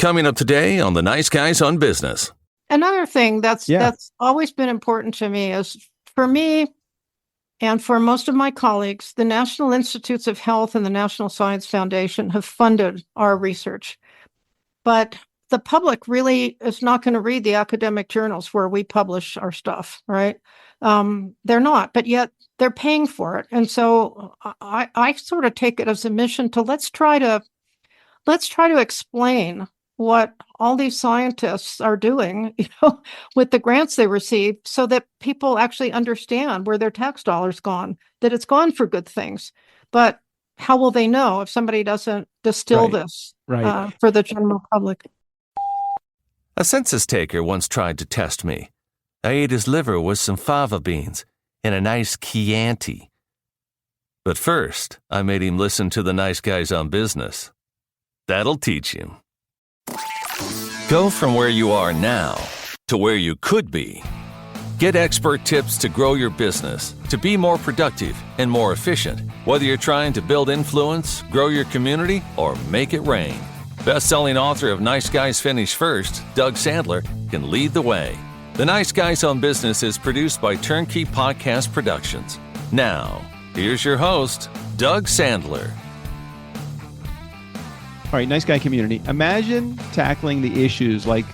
Coming up today on The Nice Guys on Business. Another thing that's always been important to me is, for me and for most of my colleagues, the National Institutes of Health and the National Science Foundation have funded our research. But the public really is not going to read the academic journals where we publish our stuff, right? They're not, but yet they're paying for it. And so I sort of take it as a mission to let's try to explain what all these scientists are doing, with the grants they receive, so that people actually understand where their tax dollars gone, that it's gone for good things. But how will they know if somebody doesn't distill this for the general public? A census taker once tried to test me. I ate his liver with some fava beans and a nice Chianti. But first, I made him listen to The Nice Guys on Business. That'll teach him. Go from where you are now to where you could be. Get expert tips to grow your business, to be more productive and more efficient, whether you're trying to build influence, grow your community, or make it rain. Best-selling author of Nice Guys Finish First, Doug Sandler, can lead the way. The Nice Guys on Business is produced by TurnKey Podcast Productions. Now, here's your host, Doug Sandler. All right, nice guy community. Imagine tackling the issues like,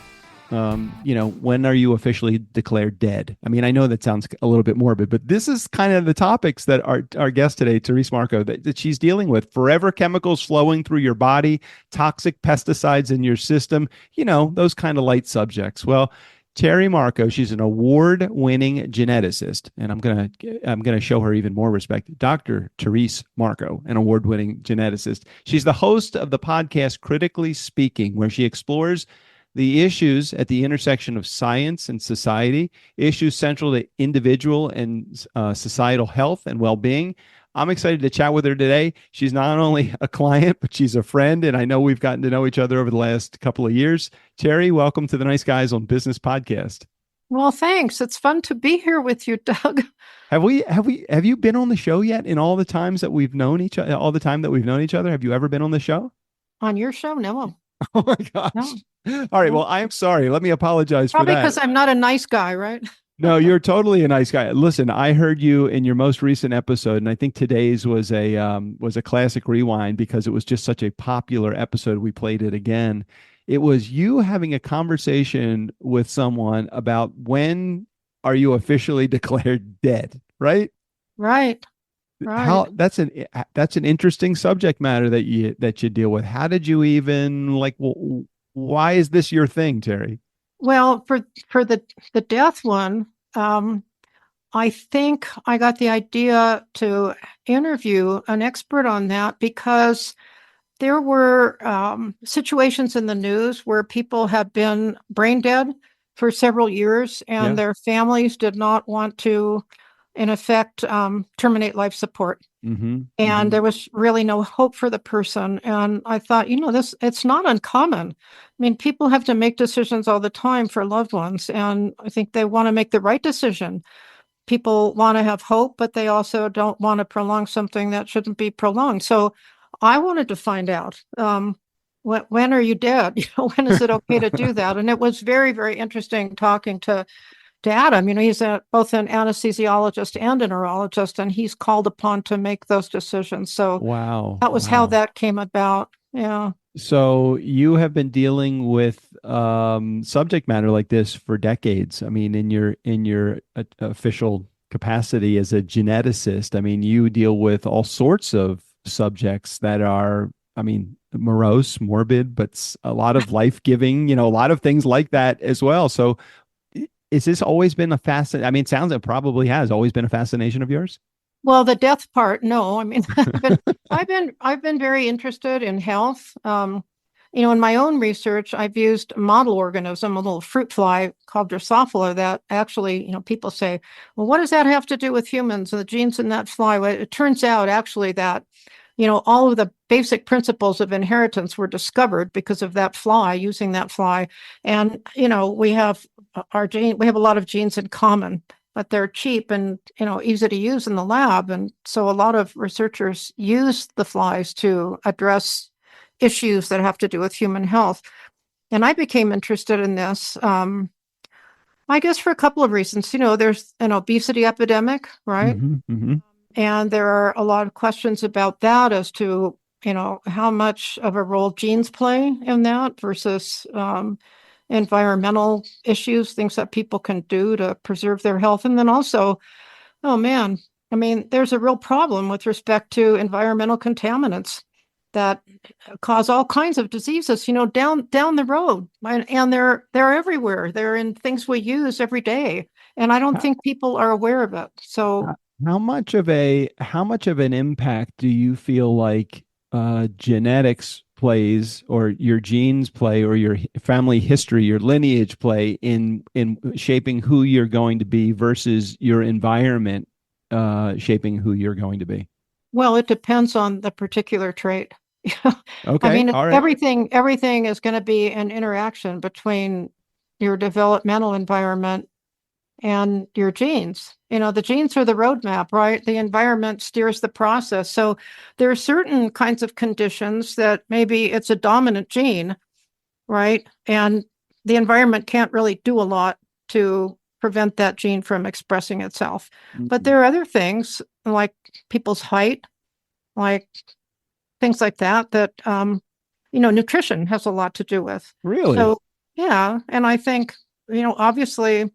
when are you officially declared dead? I mean, I know that sounds a little bit morbid, but this is kind of the topics that our guest today, Therese Markow, that she's dealing with. Forever chemicals flowing through your body, toxic pesticides in your system, those kind of light subjects. Well, Therese Markow, she's an award-winning geneticist, and I'm gonna show her even more respect. Dr. Therese Markow, an award-winning geneticist. She's the host of the podcast Critically Speaking, where she explores the issues at the intersection of science and society, issues central to individual and societal health and well-being. I'm excited to chat with her today. She's not only a client, but she's a friend, and I know we've gotten to know each other over the last couple of years. Terry, welcome to the Nice Guys on Business podcast. Well, thanks. It's fun to be here with you, Doug. Have you been on the show yet? In all the times that we've known each other, have you ever been on the show? On your show? No. Oh my gosh. No. All right. Well, I'm sorry. Let me apologize for that. Probably because I'm not a nice guy, right? No, you're totally a nice guy. Listen, I heard you in your most recent episode, and I think today's was a classic rewind because it was just such a popular episode. We played it again. It was you having a conversation with someone about when are you officially declared dead, right? Right. That's an interesting subject matter that you deal with. How did you even why is this your thing, Terry? Well, for the death one, I think I got the idea to interview an expert on that because there were situations in the news where people had been brain dead for several years and their families did not want to, in effect, terminate life support. Mm-hmm. And there was really no hope for the person. And I thought, it's not uncommon. I mean, people have to make decisions all the time for loved ones. And I think they want to make the right decision. People want to have hope, but they also don't want to prolong something that shouldn't be prolonged. So I wanted to find out, when are you dead? When is it okay to do that? And it was very, very interesting talking to Adam. He's both an anesthesiologist and a neurologist, and he's called upon to make those decisions. So that was how that came about. Yeah. So you have been dealing with subject matter like this for decades. I mean, in your official capacity as a geneticist, I mean, you deal with all sorts of subjects that are, morose, morbid, but a lot of life-giving, a lot of things like that as well. So is this always been a it sounds like it probably has always been a fascination of yours? Well, the death part, no. I've been very interested in health. In my own research, I've used a model organism, a little fruit fly called Drosophila that actually, people say, well, what does that have to do with humans and the genes in that fly? Well, it turns out actually that, all of the basic principles of inheritance were discovered because of that fly, using that fly. And, we have we have a lot of genes in common, but they're cheap and, easy to use in the lab. And so a lot of researchers use the flies to address issues that have to do with human health. And I became interested in this, I guess for a couple of reasons. There's an obesity epidemic, right? Mm-hmm, mm-hmm. And there are a lot of questions about that as to, how much of a role genes play in that versus environmental issues, things that people can do to preserve their health. And then also, oh man, I mean, there's a real problem with respect to environmental contaminants that cause all kinds of diseases, down the road. And they're everywhere. They're in things we use every day. And I don't How, think people are aware of it. So, how much of an impact do you feel like genetics plays, or your genes play, or your family history, your lineage play in shaping who you're going to be versus your environment shaping who you're going to be? well, it depends on the particular trait. I Okay, mean, all right. everything is going to be an interaction between your developmental environment and your genes. The genes are the roadmap, right? The environment steers the process. So there are certain kinds of conditions that maybe it's a dominant gene, right? And the environment can't really do a lot to prevent that gene from expressing itself. But Mhm. there are other things like people's height, like things like that, nutrition has a lot to do with. Really? So, yeah. And I think, obviously,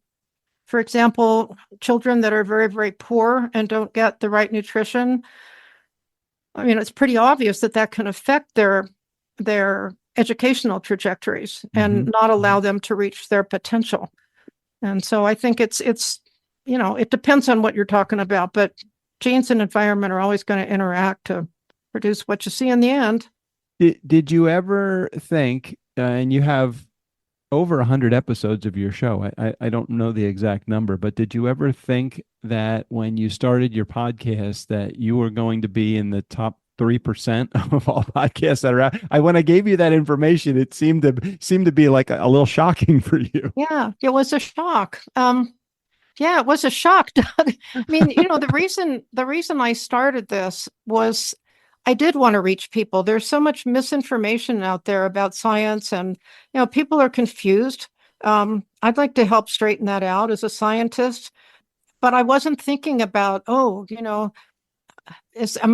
for example, children that are very, very poor and don't get the right nutrition, I mean, it's pretty obvious that that can affect their educational trajectories Hmm. and not allow them to reach their potential. And so I think it depends on what you're talking about, but genes and environment are always going to interact to produce what you see in the end. Did you ever think, and you have over 100 episodes of your show. I don't know the exact number, but did you ever think that when you started your podcast that you were going to be in the top 3% of all podcasts that are out? When I gave you that information, it seemed to be like a little shocking for you. Yeah, it was a shock. Yeah, it was a shock, Doug. I mean, the reason I started this was I did want to reach people. There's so much misinformation out there about science, and people are confused. I'd like to help straighten that out as a scientist, but I wasn't thinking about, am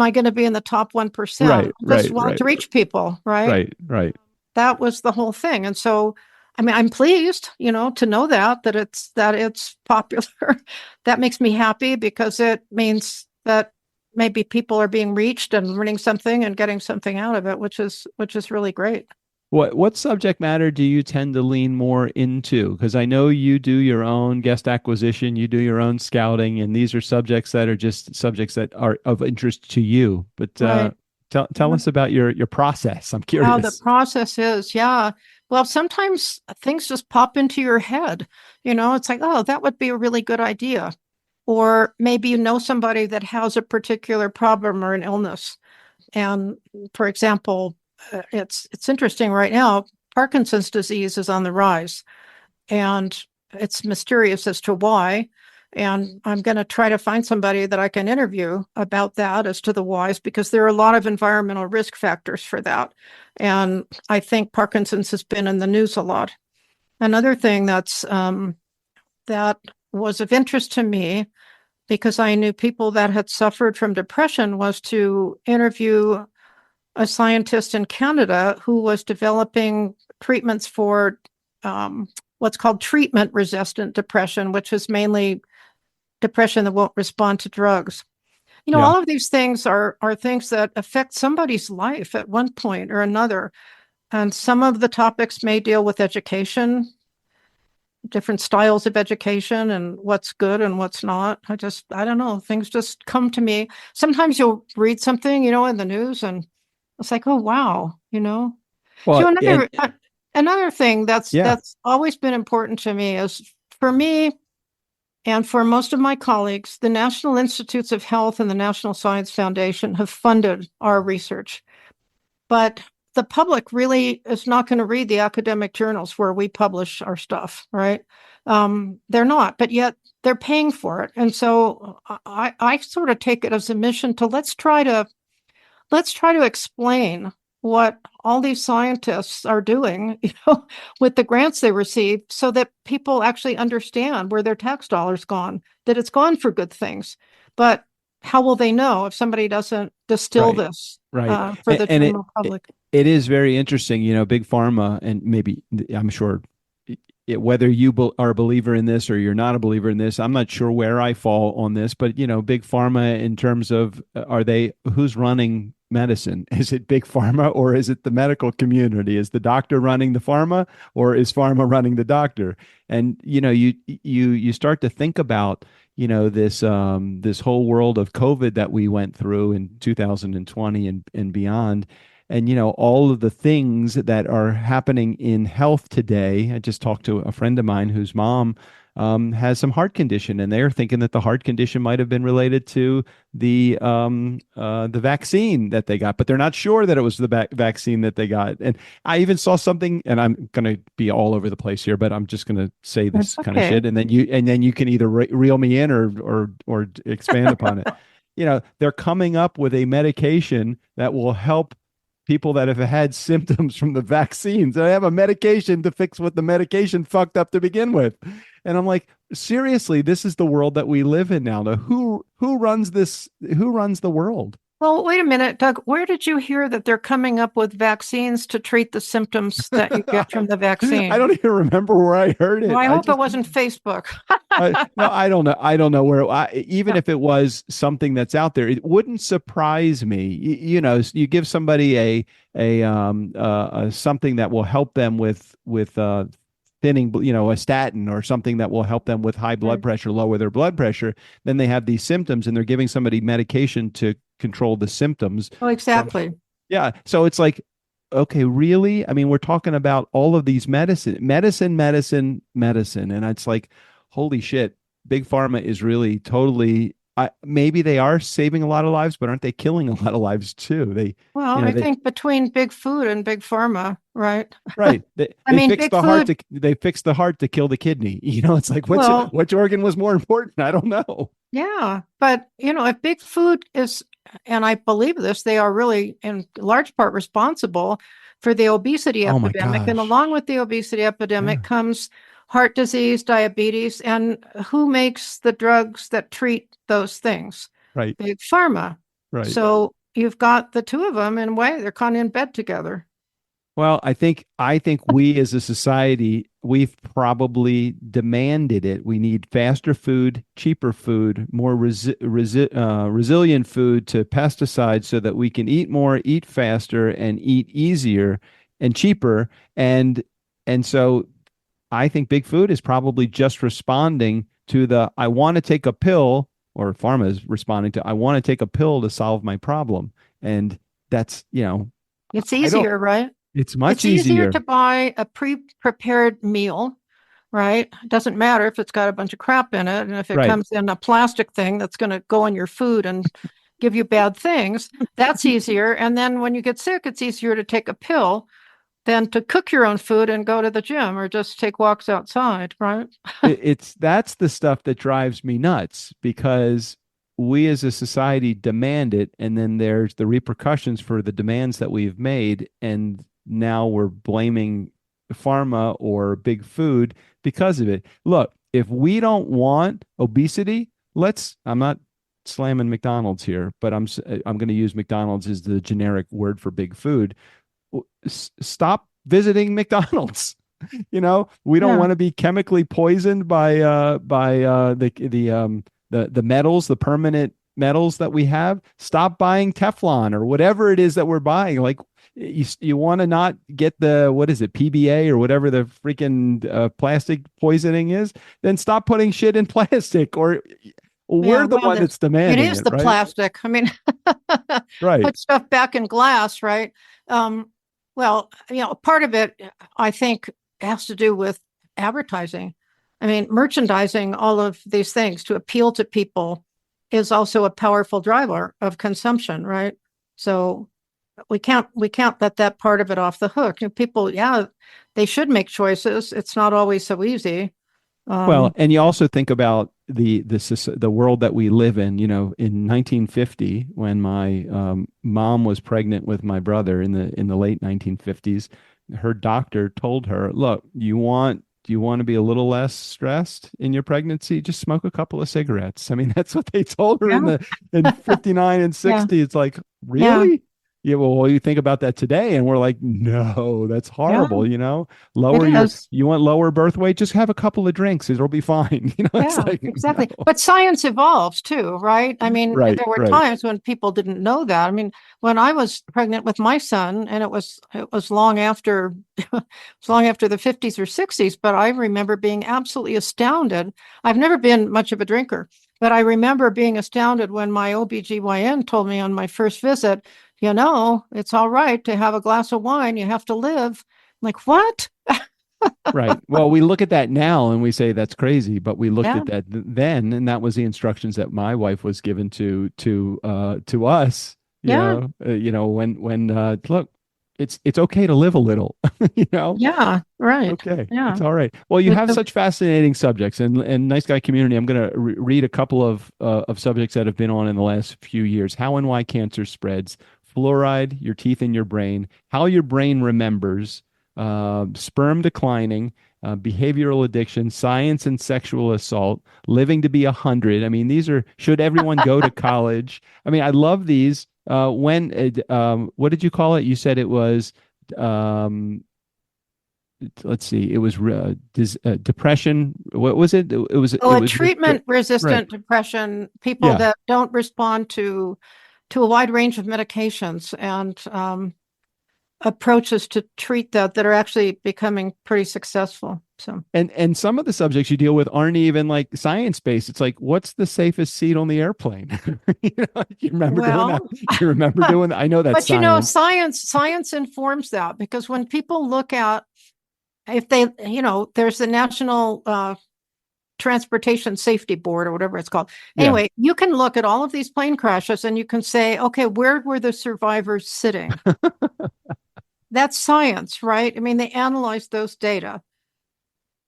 I going to be in the top 1%? Right, I just right, wanted right, to reach people, right? right, right. That was the whole thing. And so, I mean, I'm pleased, to know that it's popular. That makes me happy because it means that maybe people are being reached and learning something and getting something out of it, which is really great. What subject matter do you tend to lean more into? Because I know you do your own guest acquisition, you do your own scouting, and these are subjects that are just subjects that are of interest to you. But Right. tell us about your process. I'm How the curious. process is. Yeah. Well, sometimes things just pop into your head. It's like, oh, that would be a really good idea. Or maybe somebody that has a particular problem or an illness. And for example, it's interesting right now, Parkinson's disease is on the rise, and it's mysterious as to why. And I'm going to try to find somebody that I can interview about that as to the whys, because there are a lot of environmental risk factors for that. And I think Parkinson's has been in the news a lot. Another thing that was of interest to me, because I knew people that had suffered from depression, was to interview a scientist in Canada who was developing treatments for what's called treatment resistant depression, which is mainly depression that won't respond to drugs. Yeah. All of these things are things that affect somebody's life at one point or another. And some of the topics may deal with education, different styles of education, and what's good and what's not. I don't know. Things just come to me. Sometimes you'll read something, in the news, and it's like, oh, wow. Well, So and another thing that's yeah, that's always been important to me is, for me and for most of my colleagues, the National Institutes of Health and the National Science Foundation have funded our research. But the public really is not going to read the academic journals where we publish our stuff, right? They're not, but yet they're paying for it. And so I sort of take it as a mission to let's try to explain what all these scientists are doing, with the grants they receive so that people actually understand where their tax dollars gone, that it's gone for good things. But how will they know if somebody doesn't distill Right. this Right. for the And general public? it is very interesting, big pharma, and maybe I'm sure whether you are a believer in this or you're not a believer in this, I'm not sure where I fall on this, but big pharma in terms of who's running medicine? Is it big pharma or is it the medical community? Is the doctor running the pharma or is pharma running the doctor? And you start to think about this whole world of COVID that we went through in 2020 and beyond. And all of the things that are happening in health today. I just talked to a friend of mine whose mom has some heart condition, and they're thinking that the heart condition might have been related to the vaccine that they got, but they're not sure that it was the vaccine that they got. And I even saw something, and I'm going to be all over the place here, but I'm just going to say this That's kind of okay. shit, and then you can either reel me in or expand upon it. They're coming up with a medication that will help people that have had symptoms from the vaccines. They have a medication to fix what the medication fucked up to begin with. And I'm like, seriously, this is the world that we live in now. Who runs this? Who runs the world? Well, wait a minute, Doug. Where did you hear that they're coming up with vaccines to treat the symptoms that you get from the vaccine? I don't even remember where I heard it. Well, I hope it wasn't Facebook. No, I don't know. I don't know where. Even Yeah. if it was something that's out there, it wouldn't surprise me. You give somebody a something that will help them with thinning, a statin or something that will help them with high blood pressure, lower their blood pressure. Then they have these symptoms, and they're giving somebody medication to control the symptoms. Oh, exactly. Yeah. So it's like, okay, really? I mean, we're talking about all of these medicine, and it's like, holy shit, big pharma is really totally. Maybe they are saving a lot of lives, but aren't they killing a lot of lives too? Well, I think between big food and big pharma, right? Right. I mean, fix big the food. they fix the heart to kill the kidney. It's like Well, which organ was more important? I don't know. yeah, but if big food is, and I believe this, they are really in large part responsible for the obesity Oh my epidemic. And gosh. along with the obesity epidemic Yeah. comes heart disease, diabetes, and who makes the drugs that treat those things? Right. Big pharma. Right. So you've got the two of them in a way, they're kind of in bed together. Well, I think we as a society, we've probably demanded it. We need faster food, cheaper food, more resilient food to pesticides so that we can eat more, eat faster, and eat easier and cheaper. And so I think big food is probably just responding to the I want to take a pill, or pharma is responding to I want to take a pill to solve my problem. And that's, It's I don't, easier, right? it's much It's easier easier. to buy a pre-prepared meal, right? It doesn't matter if it's got a bunch of crap in it. And if it Right. comes in a plastic thing that's going to go in your food and give you bad things, that's easier. And then when you get sick, it's easier to take a pill than to cook your own food and go to the gym or just take walks outside, right? That's the stuff that drives me nuts because we as a society demand it, and then there's the repercussions for the demands that we've made, and now we're blaming pharma or big food because of it. Look, if we don't want obesity, I'm not slamming McDonald's here, but I'm going to use McDonald's as the generic word for big food. Stop visiting McDonald's. We don't Yeah. want to be chemically poisoned by the metals, the permanent metals that we have. Stop buying Teflon or whatever it is that we're buying. Like you want to not get the what is it, PBA or whatever the freaking plastic poisoning is. Then stop putting shit in plastic, or Yeah, we're the well, one that's it demanding is it, the right? plastic. I mean, Right. put stuff back in glass, right? Well, part of it, I think, has to do with advertising. I mean, merchandising all of these things to appeal to people is also a powerful driver of consumption, right? So we can't let that part of it off the hook. People, yeah, they should make choices. It's not always so easy. Well, and you also think about the world that we live in, in 1950, when my mom was pregnant with my brother in the late 1950s, her doctor told her, "Look, do you want to be a little less stressed in your pregnancy? Just smoke a couple of cigarettes." I mean, that's what they told her Yeah. in 59 and Yeah. 60. It's like, Yeah. really? Yeah, well, what do you think about that today? And we're like, no, that's Yeah. horrible, It is. you want lower birth weight, just have a couple of drinks, it'll be fine. It's Yeah, like, no. exactly. But science evolves too, right? I mean, Right, there were right. times when people didn't know that. I mean, when I was pregnant with my son, and it was long after it was long after the 50s or 60s, but I remember being absolutely astounded. I've never been much of a drinker, but I remember being astounded when my OBGYN told me on my first visit, it's all right to have a glass of wine, you have to live. I'm like, what? Right. Well, we look at that now and we say that's crazy, but we looked Yeah, at that then, and that was the instructions that my wife was given to us. yeah, Look, it's okay to live a little. you know, yeah, right. okay, Yeah. it's all right. Well, you With have the such fascinating subjects, and Nice Guy Community. I'm going to read a couple of subjects that have been on in the last few years. How and why cancer spreads, fluoride, your teeth and your brain, how your brain remembers, sperm declining, behavioral addiction, science and sexual assault, living to be 100. I mean, these are, should everyone go to college? I mean, I love these. What did you call it? You said it was, um, let's see, it was depression. What was it? It a was treatment right. resistant depression, people Yeah. that don't respond to a wide range of medications and approaches to treat that are actually becoming pretty successful. So, And some of the subjects you deal with aren't even like science based. It's like, what's the safest seat on the airplane? You remember doing that? well, You remember doing that? I know that's but science. science informs that, because when people look at, if they, there's the National Transportation Safety Board or whatever it's called. Yeah. Anyway, you can look at all of these plane crashes and you can say, okay, where were the survivors sitting? That's science, right? I mean, they analyze those data.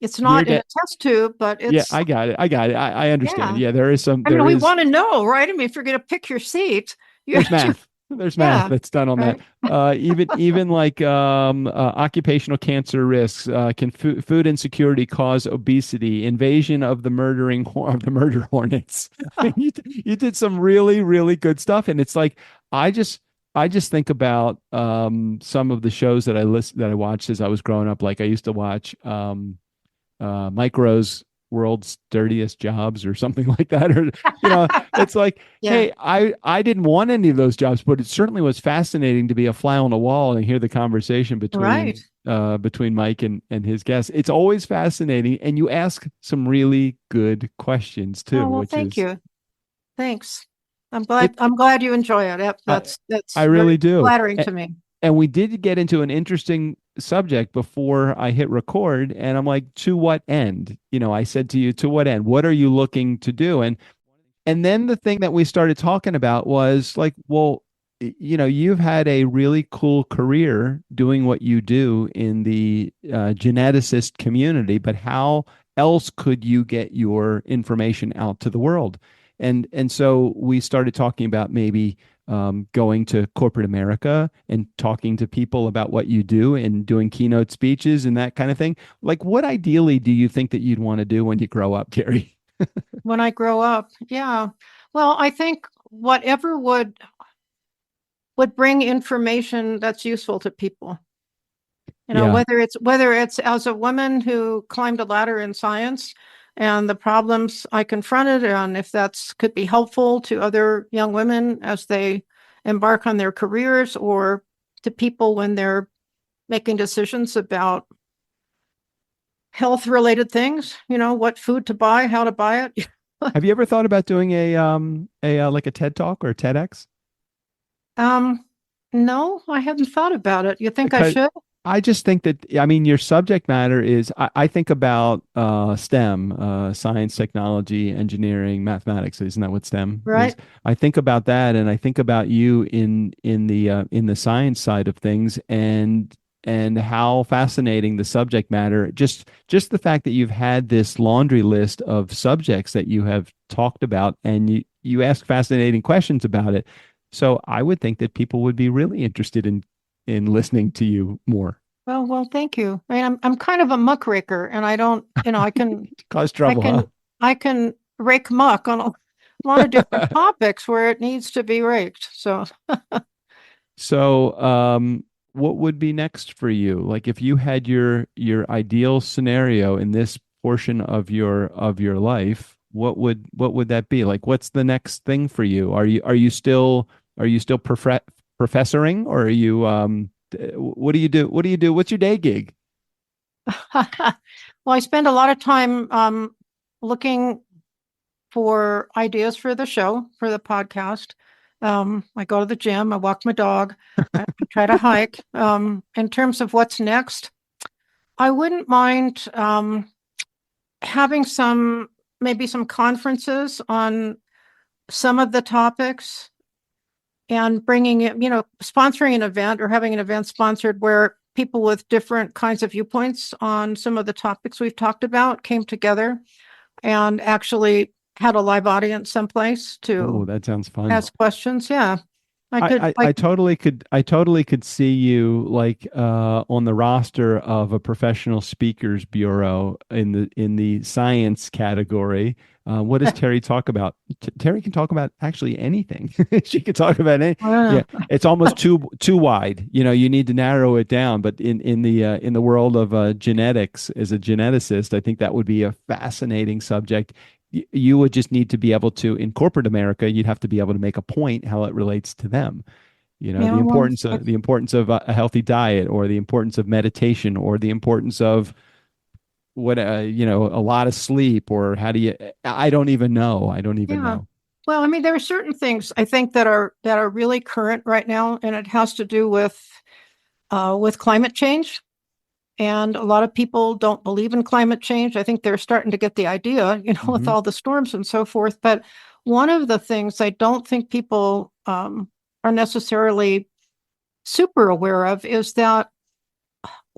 It's Near not in a death. test tube, but Yeah, it's, I got it. I got it. I understand. yeah. Yeah, there is some, I mean, there we is, want to know, right? I mean, if you're going to pick your seat, you there's have to, math. There's math yeah, that's done on that. right. Even like occupational cancer risks. Can food insecurity cause obesity? Invasion of the of the murder hornets. I mean, you did some really really good stuff, and it's like I just I just think about some of the shows that I watched as I was growing up. Like I used to watch Mike Rowe's World's Dirtiest Jobs or something like that. Or, it's like, Yeah, hey, I didn't want any of those jobs, but it certainly was fascinating to be a fly on the wall and hear the conversation right. between Mike and his guests. It's always fascinating, and you ask some really good questions Oh, too, well, which thank is you. Thanks. it. I'm glad you enjoy it. Yep, I that's I very really do. flattering to me. And we did get into an interesting subject before I hit record, and I'm like, to what end? I said to you, to what end? What are you looking to do? And then the thing that we started talking about was like, well, you've had a really cool career doing what you do in the geneticist community, but how else could you get your information out to the world? And so we started talking about maybe going to corporate America and talking to people about what you do and doing keynote speeches and that kind of thing. Like, what ideally do you think that you'd want to do when you grow up, Gary? When I grow up, yeah. Well, I think whatever would bring information that's useful to people. Yeah. Whether it's as a woman who climbed a ladder in science and the problems I confronted, and if that's could be helpful to other young women as they embark on their careers, or to people when they're making decisions about health related things, what food to buy, how to buy it. Have you ever thought about doing a like a TED Talk or a TEDx? Um, no, I hadn't thought about it. You think I Because should? I just think that, I mean, your subject matter is, I think about STEM, science, technology, engineering, mathematics. Isn't that what STEM is? Right. I think about that, and I think about you in the science side of things, and and how fascinating the subject matter. Just the fact that you've had this laundry list of subjects that you have talked about, and you ask fascinating questions about it. So I would think that people would be really interested in listening to you more. Well, thank you. I mean, I'm kind of a muckraker, and I don't, Cause I trouble, huh? can, I can rake muck on a lot of different topics where it needs to be raked. So, So, what would be next for you? Like if you had your ideal scenario in this portion of your life, what would that be? Like what's the next thing for you? Are you still professoring, or are you what do you do? What do you do? What's your day gig? well, I spend a lot of time looking for ideas for the show, for the podcast. I go to the gym, I walk my dog, I try to hike. In terms of what's next, I wouldn't mind having maybe some conferences on some of the topics and bringing it, sponsoring an event or having an event sponsored where people with different kinds of viewpoints on some of the topics we've talked about came together and actually had a live audience someplace Oh, to that sounds fun. ask questions. Yeah, I could I totally could see you like on the roster of a professional speakers bureau in the science category. What does Terry talk about? Terry can talk about actually anything. She could talk about any. I don't Yeah, know. it's almost too wide. You need to narrow it down. But in the world of genetics, as a geneticist, I think that would be a fascinating subject. You would just need to be able to, in corporate America, you'd have to be able to make a point how it relates to them. The Yeah, well, importance of a healthy diet, or the importance of meditation, or the importance of a lot of sleep, or how do you, I don't even know. I don't even yeah. know. Well, I mean, there are certain things I think that are really current right now, and it has to do with climate change. And a lot of people don't believe in climate change. I think they're starting to get the idea, with Hmm. all the storms and so forth. But one of the things I don't think people are necessarily super aware of is that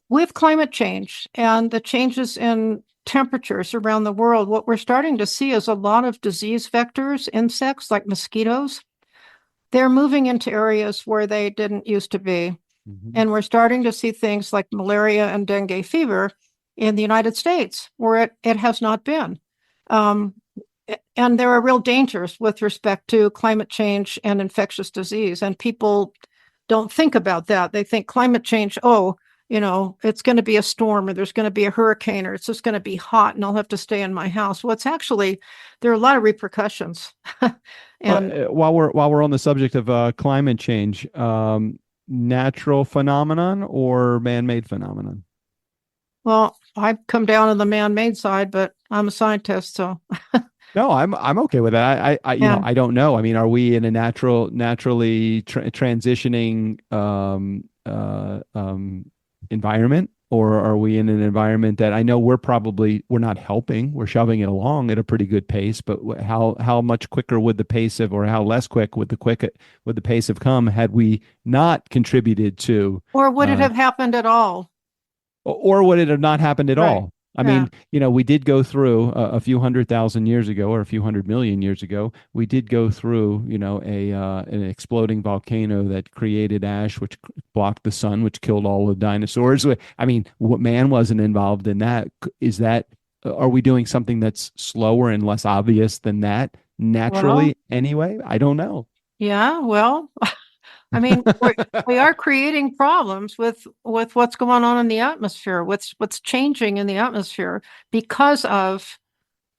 with climate change and the changes in temperatures around the world, what we're starting to see is a lot of disease vectors, insects like mosquitoes. They're moving into areas where they didn't used to be. Hmm. And we're starting to see things like malaria and dengue fever in the United States where it has not been. Um, and there are real dangers with respect to climate change and infectious disease. And people don't think about that. They think climate change, it's going to be a storm or there's going to be a hurricane or it's just going to be hot and I'll have to stay in my house. Well, there are a lot of repercussions. And While we're on the subject of climate change, natural phenomenon or man-made phenomenon? well, I come down on the man-made side, but I'm a scientist, so No, I'm okay with that. yeah. I don't know. I mean, are we in a naturally transitioning environment, or are we in an environment that I know we're not helping, we're shoving it along at a pretty good pace, but how much quicker would the pace of, or how less quick would the pace have come had we not contributed to, Or would it uh, have happened at all? or would it have not happened at Right. all? I Yeah. mean, we did go through a few 100,000 years ago, or a few 100 million years ago. We did go through, an exploding volcano that created ash, which blocked the sun, which killed all the dinosaurs. I mean, what man wasn't involved in that? Is that Are we doing something that's slower and less obvious than that Well, naturally? Anyway, I don't know. yeah. Well, I mean, we are creating problems with what's going on in the atmosphere, what's changing in the atmosphere because of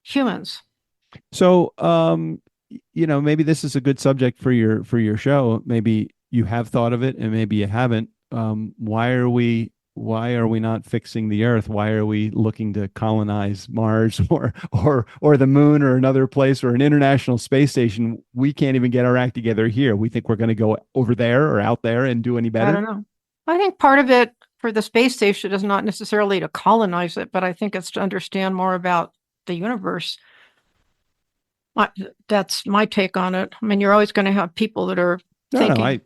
humans. So, maybe this is a good subject for your show. Maybe you have thought of it, and maybe you haven't. Why are we not fixing the Earth? Why are we looking to colonize Mars, or the moon, or another place, or an international space station? We can't even get our act together here. We think we're going to go over there or out there and do any I better. don't know. I think part of it for the space station is not necessarily to colonize it, but I think it's to understand more about the universe. My, that's my take on it. I mean, you're always going to have people that are No, no, I thinking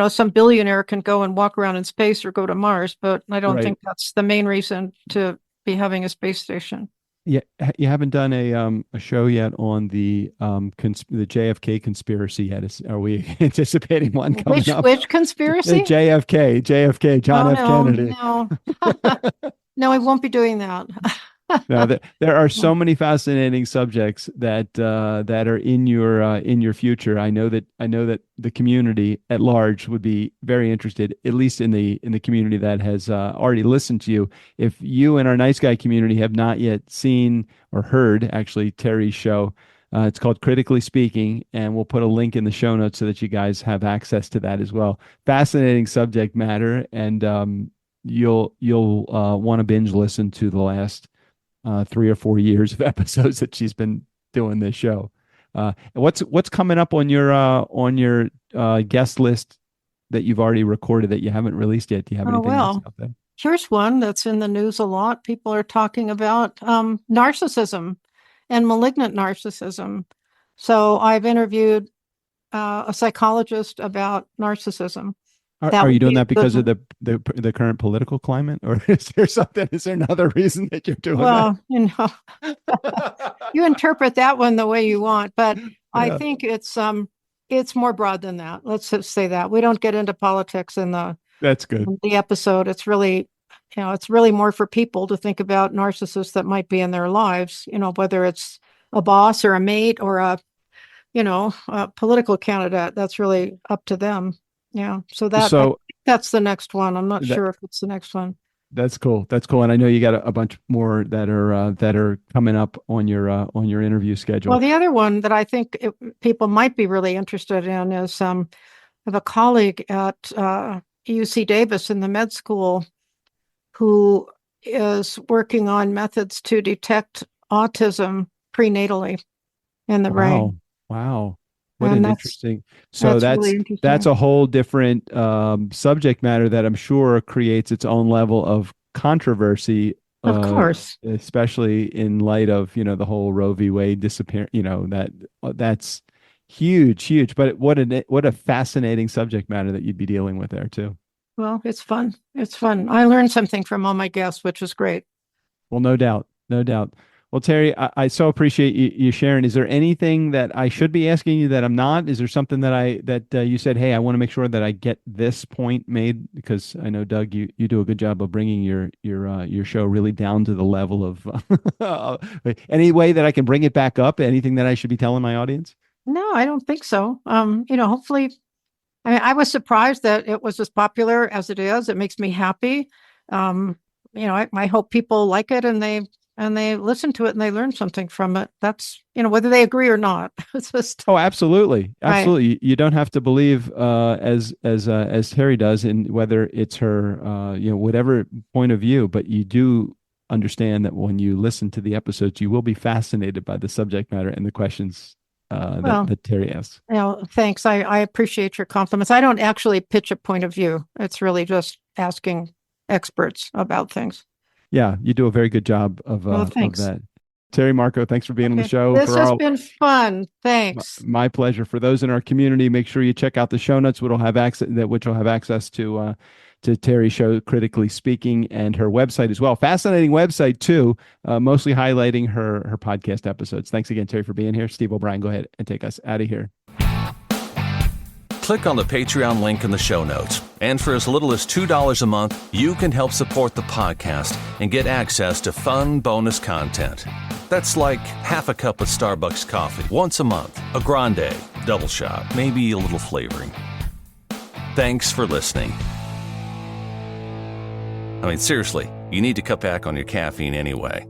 some billionaire can go and walk around in space or go to Mars, but I don't think that's the main reason to be having a space station. Yeah, you haven't done a show yet on the JFK conspiracy yet. Are we anticipating one coming up? Which conspiracy? JFK, John F. Kennedy. No, I won't be doing that. No, there are so many fascinating subjects that are in your future. I know that the community at large would be very interested, at least in the community that has already listened to you. If you and our Nice Guy community have not yet seen or heard, actually, Terry's show, it's called Critically Speaking, and we'll put a link in the show notes so that you guys have access to that as well. Fascinating subject matter, and you'll want to binge listen to the last 3 or 4 years of episodes that she's been doing this show. What's coming up on your guest list that you've already recorded that you haven't released yet? Do you have anything else out there? Here's one that's in the news a lot. People are talking about narcissism and malignant narcissism. So I've interviewed a psychologist about narcissism. Are you doing that because of the current political climate, or is there something? Is there another reason that you're doing that? Well, you interpret that one the way you want, but I think it's more broad than that. Let's just say that we don't get into politics in that's good. In the episode. It's really, it's really more for people to think about narcissists that might be in their lives. Whether it's a boss or a mate or a political candidate. That's really up to them. Yeah. So I think that's the next one. I'm not sure if it's the next one. That's cool. And I know you got a bunch more that are coming up on your interview schedule. Well, the other one that I think people might be really interested in is I have a colleague at UC Davis in the med school who is working on methods to detect autism prenatally in the brain. Wow. What an interesting. So that's really interesting. That's a whole different subject matter that I'm sure creates its own level of controversy. Of course, especially in light of the whole Roe v. Wade disappear. That's huge. But what a fascinating subject matter that you'd be dealing with there too. Well, it's fun. I learned something from all my guests, which is great. Well, no doubt. Well, Terry, I so appreciate you sharing. Is there anything that I should be asking you that I'm not? Is there something that you said, hey, I want to make sure that I get this point made? Because I know, Doug, you do a good job of bringing your show really down to the level of any way that I can bring it back up. Anything that I should be telling my audience? No, I don't think so. Hopefully, I was surprised that it was as popular as it is. It makes me happy. I hope people like it and they listen to it and they learn something from it. That's, whether they agree or not. It's just. Oh, absolutely. Absolutely. Right. You don't have to believe, as Terry does, in whether it's her, whatever point of view, but you do understand that when you listen to the episodes, you will be fascinated by the subject matter and the questions that Terry asks. Thanks. I appreciate your compliments. I don't actually pitch a point of view. It's really just asking experts about things. Yeah, you do a very good job of that. Terry Markow, thanks for being on the show. This has been fun. Thanks. My pleasure. For those in our community, make sure you check out the show notes, which will have access to Terry's show, Critically Speaking, and her website as well. Fascinating website too, mostly highlighting her podcast episodes. Thanks again, Terry, for being here. Steve O'Brien, go ahead and take us out of here. Click on the Patreon link in the show notes. And for as little as $2 a month, you can help support the podcast and get access to fun bonus content. That's like half a cup of Starbucks coffee once a month, a grande, double shot, maybe a little flavoring. Thanks for listening. I mean, seriously, you need to cut back on your caffeine anyway.